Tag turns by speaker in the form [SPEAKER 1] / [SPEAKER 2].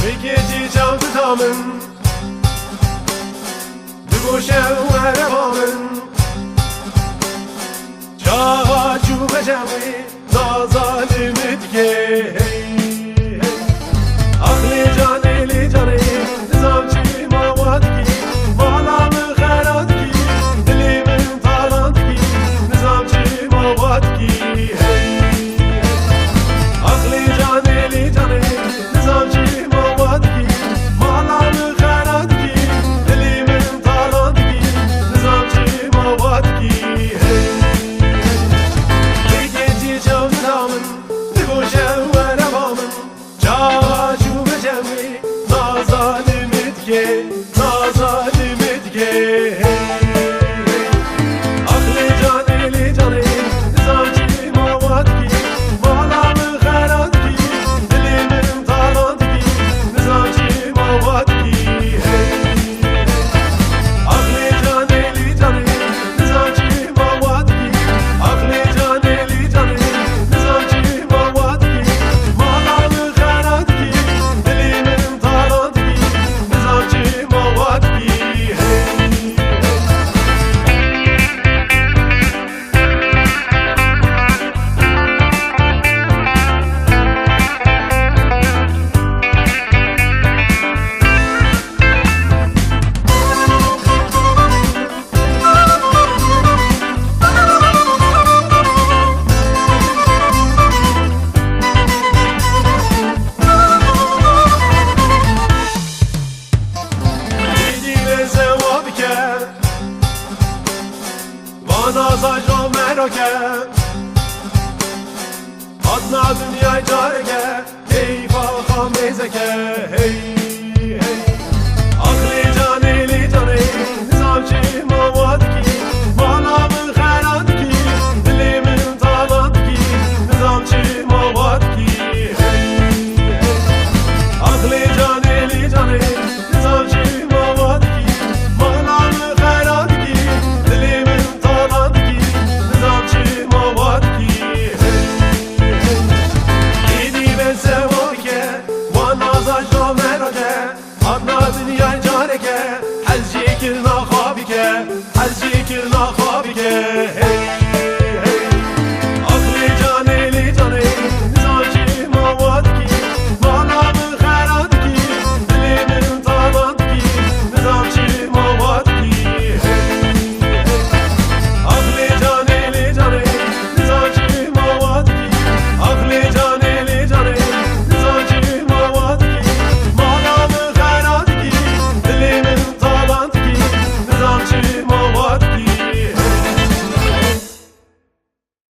[SPEAKER 1] بگیجی جام تامن بگوشه و عربامن جاها جو بجوی نازالمت گی عقلی جانی لی جانی نظام چی مواد کی مالام خیرات کی دلی من تالانت کی نظام چی مواد کی عقلی جانی لی جانی نظام چی مواد کی مالام خیرات کی دلی من تالانت کی نظام چی مواد کی بگیجی جام تامن نگوشه و نبامن جا جو بجوی نازالمت گی نازالمت گی عقلی جانی لی جانی نظام چی مواد کی مالام خیرات کی دلی من تالانت کی نظام چی مواد کی عقلی جانی لی جانی نظام چی مواد کی عقلی جانی لی جانی نظام چی مواد کی مالام خیرات کی دلی من تالانت کی نظام چی مواد کی نازاج رو مرا کرد آدنا دنیای جاره کرد حیفا خامیزه کرد